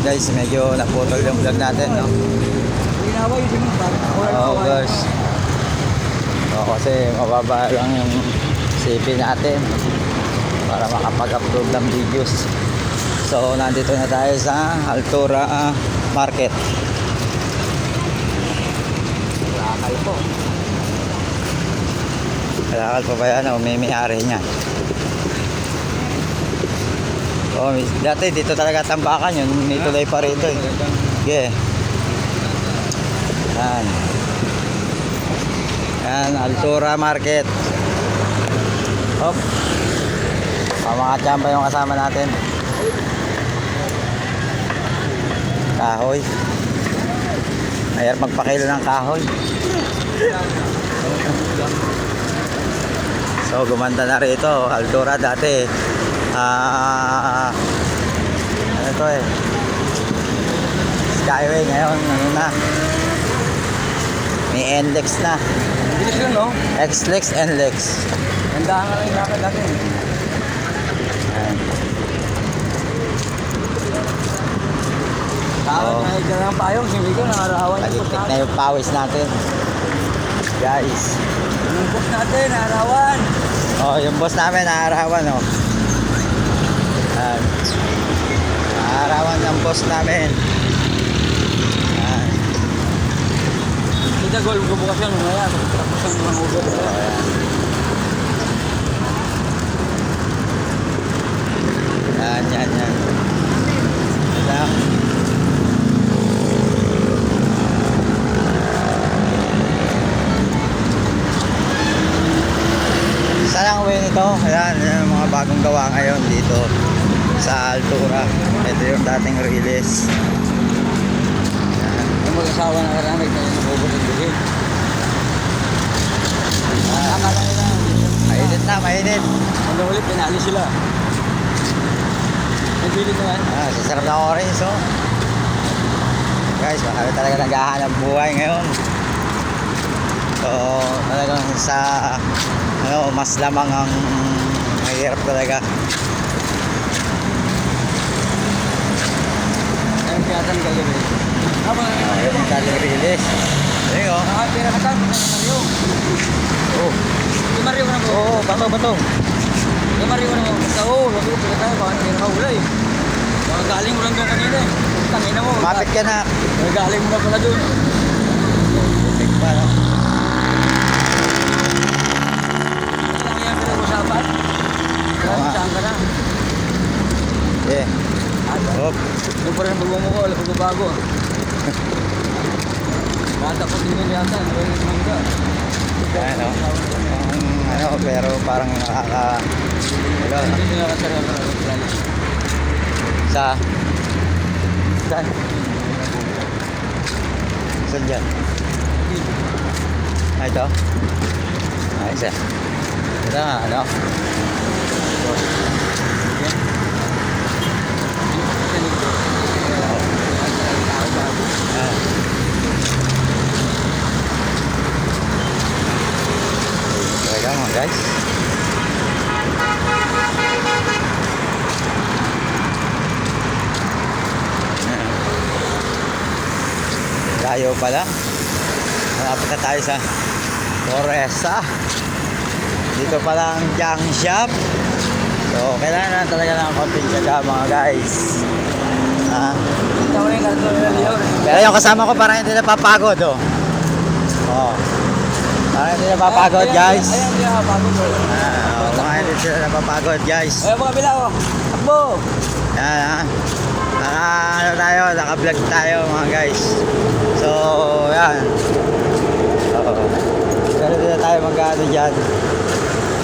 Guys, medyo naputol yung vlog natin, no? Oo, guys. Kasi mababa lang yung CP natin para makapag-upload ng videos. So, nandito na tayo sa Altura Market. Kalakal po. Kalakal po ba yan? O may may-ari niya? Oh, dati dito talaga tambakan yun. May tulay pa rito eh. Yeah. Yan. Yan, Altura Market. Hop. Mga tsamba yung kasama natin. Kahoy. Ayar magpakilo ng kahoy. So gumanda na rito. Altura dati ano to eh, Skyway. Ngayon ano na, may NLEX na. Bilis yun, no? XLEX, NLEX. Nandahan nga lang yung lakad natin. Takot na higyan ng payong, hindi ko nakarawan yung boss Nagikit na natin. yung pawis natin, guys. Yung boss natin, nakarawan. Oh, yung boss namin naarawan, oh. Yan. Naarawan ng boss namin. Yan. Kita gol, bubukas yun. Ngayon, tapos ang mga ugot. Yan, yan, yan. Ito. Saan ang way nito? Ayan, yung mga bagong gawa ngayon dito sa Altura. Ito yung dating release. Yung mag-asawa na karamig na yung ugot ng bilhin. Tama lang nila. Mainit na, mainit. Ano ulit, pinali sila. Nagbilid naman. Sasarap na orange, oh. Guys, marami talaga naghahanap buhay ngayon. So, talagang sa ano, mas lamang ang mahirap talaga. Ayun, pinatanggal yun eh. Habang Ayun yung dating release. Ayun, oh. pinakatan, Mario. Oh. Yung Mario ka na po. Oo, bato, bato. Yung Mario ka na po. Oo, sabi ko, pinatay ko. Ano yung nakahulay? Mga galing mo lang doon kanina eh. Tangina mo. Mapit ka na. Mga galing mo na pala doon. Take pa, no? Kailangan yan pinag-usapan. Oo nga. Saan ka na? Yeah. Hop. Yung pa rin pagmumuko, wala pagbabago. Matapos din yun yata. Ano yung mangga? Ayan, oh. Ano, pero parang nakaka... Hindi nila kasari ang karami. Sa? Saan? Saan dyan? Ito? Isa. Ito nga, ano? Talaga mga guys. Layo pala. Malapit na tayo sa Foresta. Dito pala ang junk shop. So kailangan na talaga ng konting tsaga mga guys. Ito yung karton na liyaw. Pero yung kasama ko parang hindi napapagod, oh. Oh. Parang hindi napapagod, guys. Ayan, hindi napapagod. Parang hindi sila napapagod, guys. Ayan mga bila ko. Takbo! Yan, ha. Ano tayo, naka-vlog tayo mga guys. So, yan. Pero dito tayo mag-ano dyan.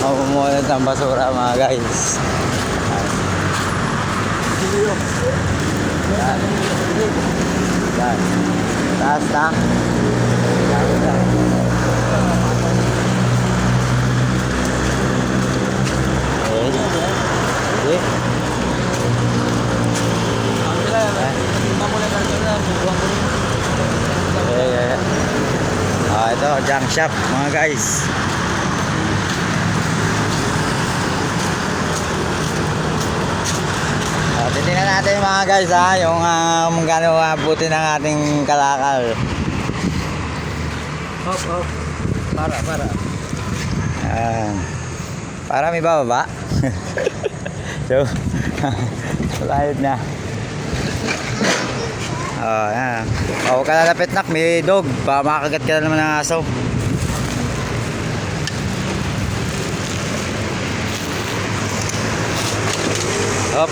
Mamumulad ng basura mga guys. Yan. Yan. Taas na. Taas na. Okay. Okay. Ito, junk shop mga guys. titingnan natin mga guys ha, yung gano'ng abutin ng ating kalakal. Hop, hop. Para. Ayan. Para may bababa. So, lahit na. Oh, yan. Oh, huwag ka lalapit nak, may dog. Baka makagat ka na naman ng aso. Hop.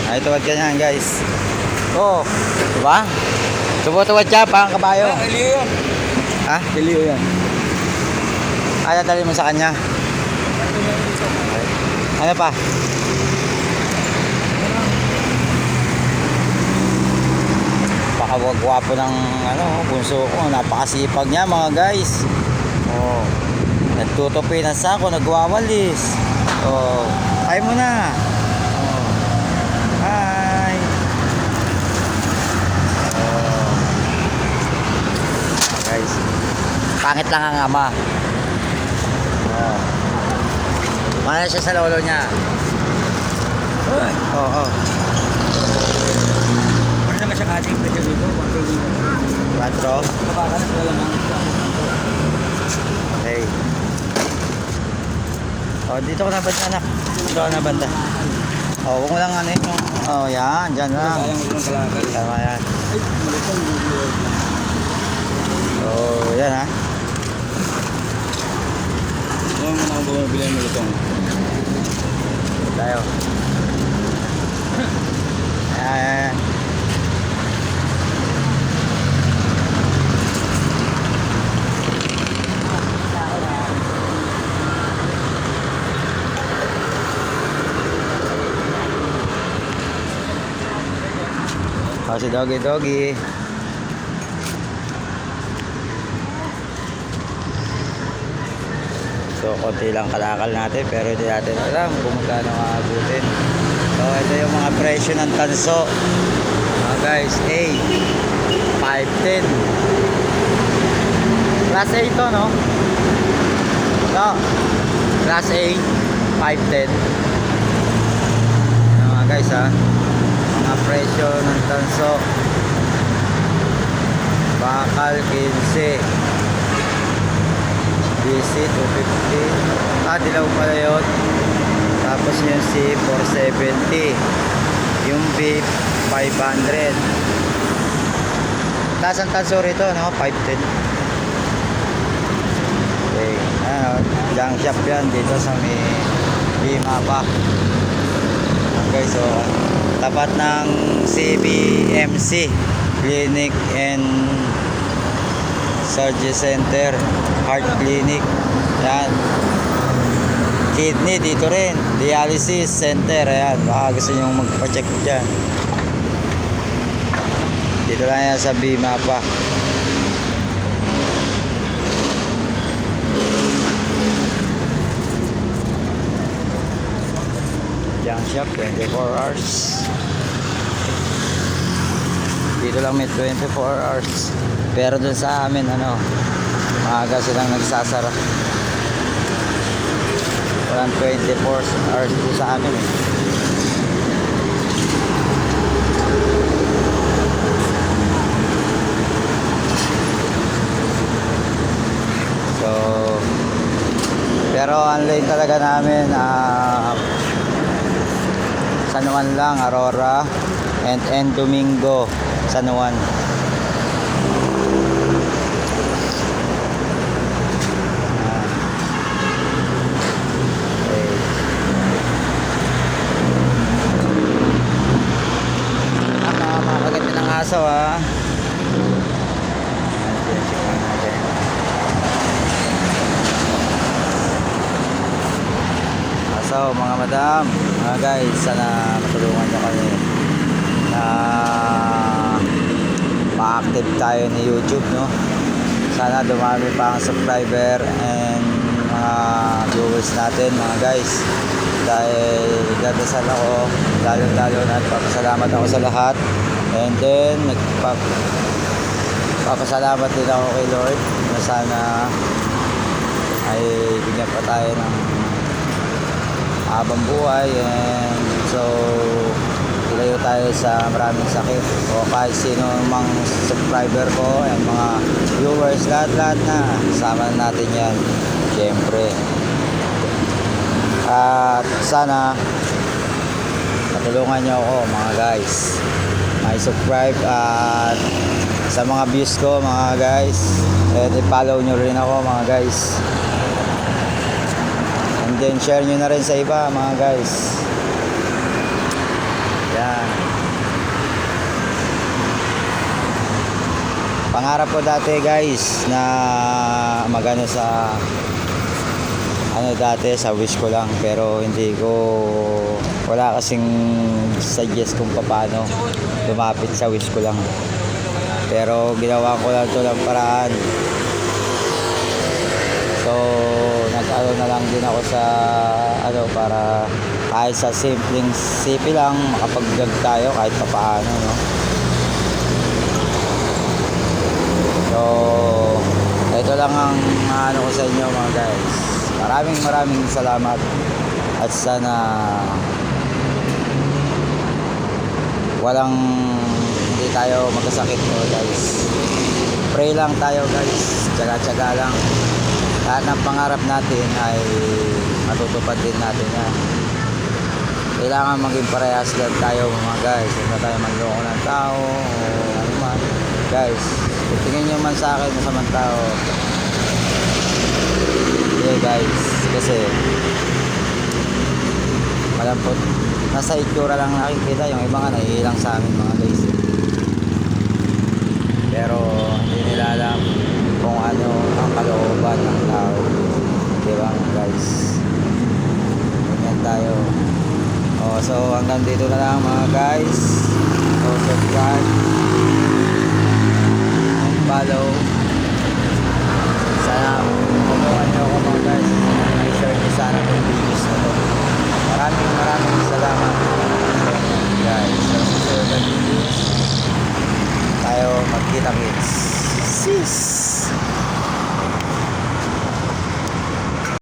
Ay, tuwad ka niyan guys. Oh, diba? Tuwa-tuwad siya, parang kabayo. Kaliyo yan. Ha? Kaliyo yan. Ay, dali mo sa kanya. Ano pa? Pakawagwapo ng bunso ko. Napakasipag niya mga guys. Oh. Nagtutupi ng sako, nagwawalis. Oh. Ay mo na. Oh. Hi. Oh. Guys. Pangit lang ang ama. Oh. Mana siya sa lolo niya. Oo. Ano naman siya kating pwede dito? 4. Kapaka na wala lang. Okay. Oh, dito ko na banda anak. Dito ko na banda. Oh, huwag mo lang ano yun. Oh, yan. Dyan lang. Sayang mo lang kalakal. Tama yan. Ay, malutong. Oh, yan ha. Huwag mo na ako bumabili ng malutong. Tayo. Ayan. Oh, si Doggy. So, konti lang kalakal natin pero hindi natin alam kung magkano maabutin. So, ito yung mga presyo ng tanso. Guys, A, 510. Class A ito, no? No. Class A, 510. Yan mga guys, ha. Mga presyo ng tanso. Bakal, 15. BC, 250. Dilaw pala yun. Tapos yung C, 470. Yung B, 500. Taas ang tanso rito, no? 510. Okay. Junk shop yan dito sa may Bimapa. Okay, so tapat ng CBMC Clinic and Surgery Center, Heart Clinic. Yan. Kidney dito rin, Dialysis Center. Ayan, baka gusto nyo magpa-check dyan. Dito lang yan sa Bimapa. Junk shop, 24 hours. Dito lang may 24 hours. Pero dun sa amin, maaga silang nagsasara. Walang 24 hours dun sa amin eh. So, pero ang lane talaga namin, San Juan lang, Aurora, and Domingo, San Juan. Makakagat ng aso ha. So mga madam, mga guys, sana matulungan nyo kami na ma-active tayo ni YouTube, no? Sana dumami pa ang subscriber and mga viewers natin mga guys, dahil dadasal ako lalo na papasalamat ako sa lahat, and then papasalamat din ako kay Lord na sana ay bigyan pa tayo ng habang buhay, and so ilayo tayo sa maraming sakit, o kahit sino mang subscriber ko and mga viewers, lahat na sama natin yan syempre. At sana patulungan nyo ako mga guys, subscribe, at sa mga views ko mga guys, and i-follow nyo rin ako mga guys, and then share nyo na rin sa iba mga guys. Yan, pangarap ko dati guys na magano sa dati sa wish ko lang, pero hindi ko, wala kasing suggest kung paano lumapit sa wish ko lang, pero ginawa ko lang ito ng paraan. So nag-ano na lang din ako sa para kahit sa simpleng sipi lang makapag-vlog tayo kahit paano, no? So ito lang ang ko sa inyo mga guys. Maraming salamat, at sana hindi tayo magkasakit, no guys. Pray lang tayo guys, tsaga-tsaga lang. Lahat ng pangarap natin ay matutupad din natin yan. Kailangan maging parehas lang tayo mga guys. Huwag na tayo manloko ng tao o ano man. Guys, kung tingin nyo man sa akin masamang tao, yeah guys, kasi malampot, nasa itsura lang nakikita, yung iba nga naiilang sa amin mga guys, pero hindi nila alam kung ano ang kalooban ng tao, diba guys? Ganyan tayo. So hanggang dito na lang mga guys. So subscribe and follow. Sana tulungan nyo ako mga guys, i-share nyo sana itong videos na to. Maraming salamat guys. So susunod na videos tayo magkita-kits. Sis!